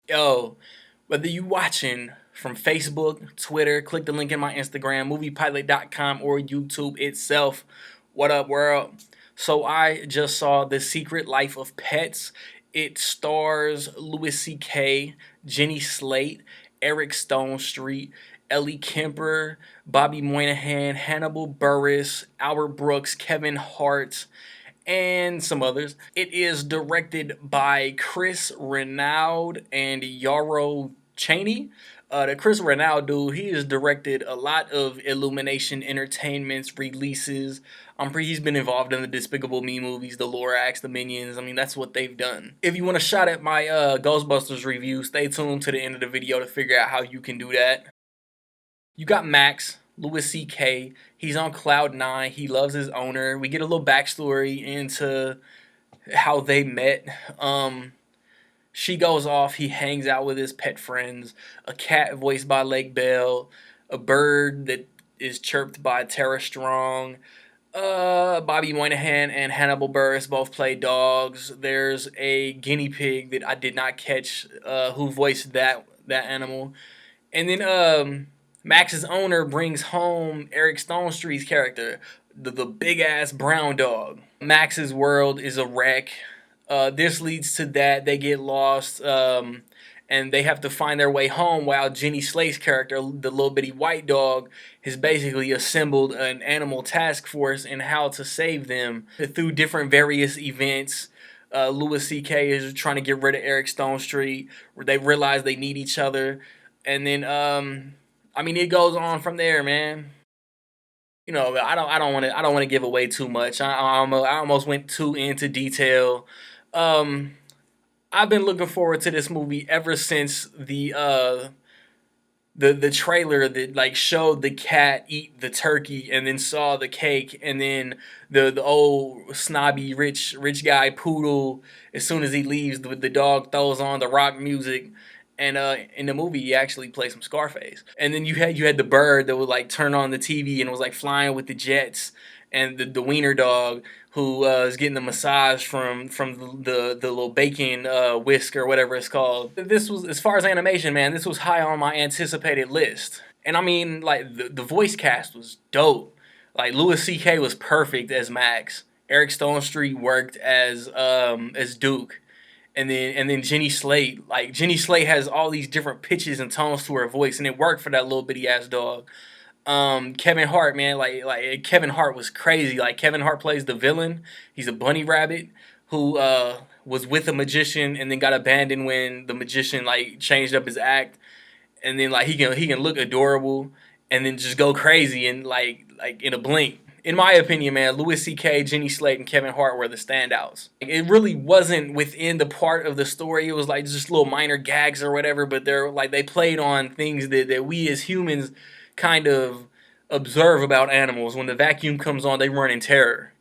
Yo, whether you watching from Facebook, Twitter, click the link in my Instagram, moviepilot.com, or YouTube itself. What up, world? So I just saw The Secret Life of Pets. It stars Louis C.K., Jenny Slate, Eric Stonestreet, Ellie Kemper, Bobby Moynihan, Hannibal Buress, Albert Brooks, Kevin Hart, and some others. It is directed by Chris Renaud and Yarrow Cheney. The Chris Renaud dude, he has directed a lot of Illumination Entertainment's releases. He's been involved in the Despicable Me movies, the Lorax, the Minions. I mean, that's what they've done. If you want a shot at my Ghostbusters review, stay tuned to the end of the video to figure out how you can do that. You got Max, Louis C.K. He's on cloud nine. He loves his owner. We get a little backstory into how they met. She goes off. He hangs out with his pet friends. A cat voiced by Lake Bell. A bird that is chirped by Tara Strong. Bobby Moynihan and Hannibal Buress both play dogs. There's a guinea pig that I did not catch who voiced that animal. And then Max's owner brings home Eric Stonestreet's character, the big ass brown dog. Max's world is a wreck. This leads to that they get lost, and they have to find their way home. While Jenny Slate's character, the little bitty white dog, has basically assembled an animal task force in how to save them through different various events. Louis C.K. is trying to get rid of Eric Stonestreet, where they realize they need each other, and then it goes on from there, man. I don't want to give away too much. I almost went too into detail. Um, I've been looking forward to this movie ever since the trailer that like showed the cat eat the turkey and then saw the cake, and then the old snobby rich guy poodle, as soon as he leaves the dog throws on the rock music. And in the movie, he actually plays some Scarface. And then you had the bird that would like turn on the TV and was like flying with the jets, and the wiener dog who is getting a massage from the little bacon whisk or whatever it's called. This was, as far as animation, man, this was high on my anticipated list. And I mean, like the voice cast was dope. Like Louis C.K. was perfect as Max. Eric Stonestreet worked as Duke, and then Jenny Slate. Like Jenny Slate has all these different pitches and tones to her voice, and it worked for that little bitty ass dog. Kevin Hart, man, like Kevin Hart was crazy. Like Kevin Hart plays the villain. He's a bunny rabbit who was with a magician and then got abandoned when the magician like changed up his act, and then like he can look adorable and then just go crazy and like in a blink. In my opinion, man, Louis C.K., Jenny Slate, and Kevin Hart were the standouts. Like, it really wasn't within the part of the story. It was like just little minor gags or whatever, but they're like they played on things that we as humans kind of observe about animals. When the vacuum comes on, they run in terror,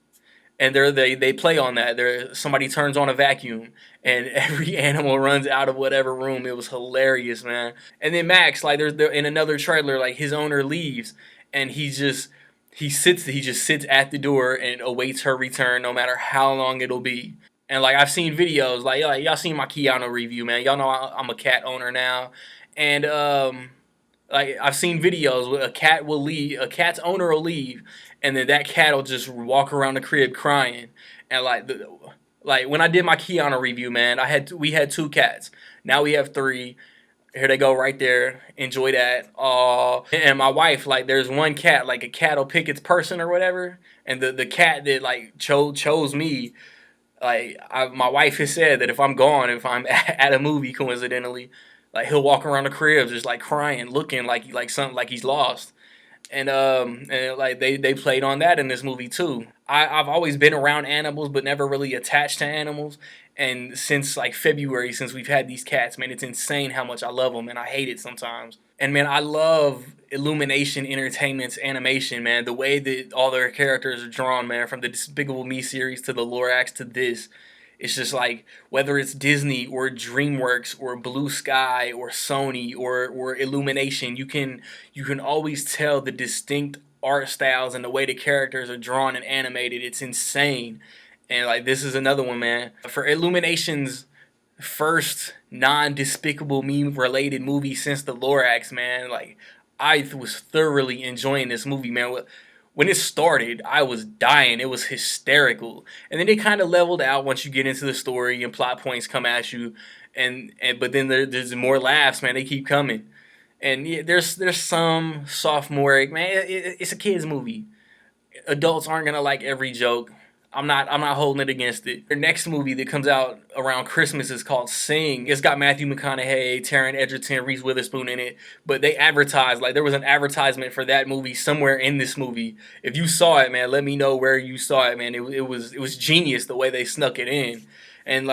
and they play on that. Somebody turns on a vacuum, and every animal runs out of whatever room. It was hilarious, man. And then Max, like there in another trailer, like his owner leaves, and he just sits at the door and awaits her return, no matter how long it'll be. And like I've seen videos, like y'all seen my Keanu review, man. Y'all know I'm a cat owner now, and like I've seen videos where a cat's owner will leave, and then that cat will just walk around the crib crying. And like when I did my Keanu review, man, we had two cats. Now we have three. Here they go right there. Enjoy that. And my wife, like, there's one cat, like a cat will pick its person or whatever, and the cat that like chose me, my wife has said that if I'm gone, if I'm at a movie coincidentally, like he'll walk around the crib just like crying, looking like something like he's lost. And like they played on that in this movie too. I've always been around animals but never really attached to animals, and since like February, since we've had these cats, man, it's insane how much I love them, and I hate it sometimes. And man, I love Illumination Entertainment's animation, man. The way that all their characters are drawn, man, from the Despicable Me series to the Lorax to this, it's just like whether it's Disney or DreamWorks or Blue Sky or Sony or Illumination, you can always tell the distinct art styles and the way the characters are drawn and animated. It's insane. And like this is another one, man. For Illumination's first non-Despicable Me related movie since the Lorax, man. Like, I was thoroughly enjoying this movie, man. When it started, I was dying. It was hysterical, and then it kind of leveled out once you get into the story and plot points come at you, and but then there's more laughs, man. They keep coming, and yeah, there's some sophomoric, man. It's a kids movie. Adults aren't gonna like every joke. I'm not holding it against it. Their next movie that comes out around Christmas is called Sing. It's got Matthew McConaughey, Taron Egerton, Reese Witherspoon in it. But they advertised, like there was an advertisement for that movie somewhere in this movie. If you saw it, man, let me know where you saw it, man. It was genius the way they snuck it in. And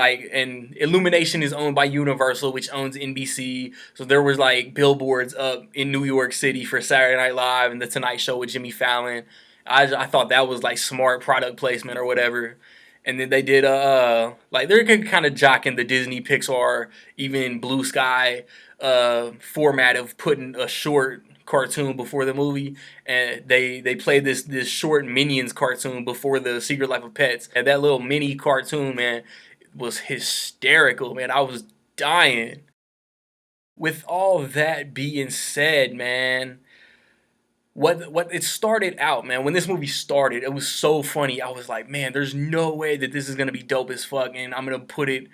Illumination is owned by Universal, which owns NBC. So there was like billboards up in New York City for Saturday Night Live and the Tonight Show with Jimmy Fallon. I thought that was like smart product placement or whatever. And then they did like they're kind of jocking the Disney Pixar, even Blue Sky format of putting a short cartoon before the movie, and they played this short Minions cartoon before the Secret Life of Pets, and that little mini cartoon, man, was hysterical, man. I was dying. With all that being said, man, what it started out, man, when this movie started, it was so funny. I was like, man, there's no way that this is gonna be dope as fuck, and I'm gonna put it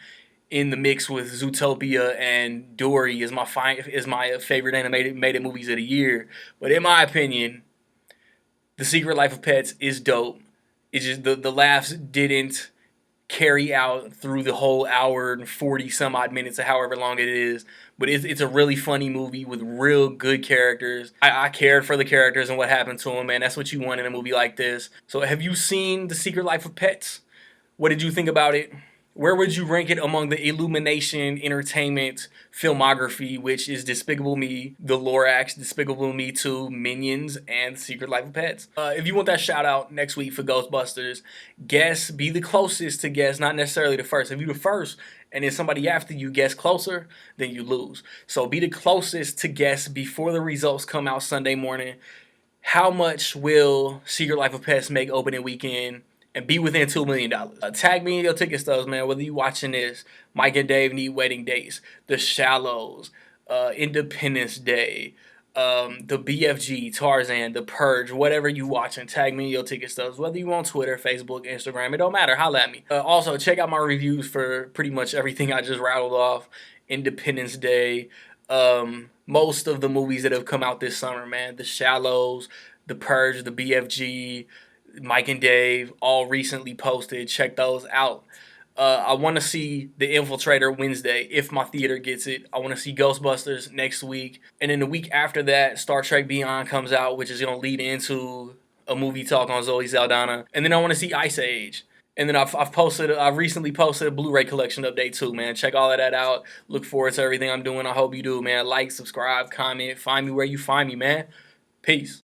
in the mix with Zootopia and Dory as my favorite animated movies of the year. But in my opinion, The Secret Life of Pets is dope. It's just the laughs didn't carry out through the whole hour and 40 some odd minutes or however long it is. But it's a really funny movie with real good characters. I cared for the characters and what happened to them, man. That's what you want in a movie like this. So have you seen The Secret Life of Pets? What did you think about it? Where would you rank it among the Illumination Entertainment filmography, which is Despicable Me, The Lorax, Despicable Me 2, Minions, and Secret Life of Pets? If you want that shout out next week for Ghostbusters, guess, be the closest to guess, not necessarily the first. If you're the first and then somebody after you guess closer, then you lose. So be the closest to guess before the results come out Sunday morning. How much will Secret Life of Pets make opening weekend? And be within $2 million. Tag me in your ticket stubs, man. Whether you watching this, Mike and Dave Need Wedding Dates, The Shallows, Independence Day, the BFG, Tarzan, The Purge, whatever you watching, tag me in your ticket stubs. Whether you on Twitter, Facebook, Instagram, it don't matter. Holla at me. Also, check out my reviews for pretty much everything I just rattled off. Independence Day, most of the movies that have come out this summer, man. The Shallows, The Purge, the BFG, Mike and Dave, all recently posted. Check those out. I want to see The Infiltrator Wednesday if my theater gets it. I want to see Ghostbusters next week. And then the week after that, Star Trek Beyond comes out, which is going to lead into a movie talk on Zoe Saldana. And then I want to see Ice Age. And then I've recently posted a Blu-ray collection update too, man. Check all of that out. Look forward to everything I'm doing. I hope you do, man. Like, subscribe, comment. Find me where you find me, man. Peace.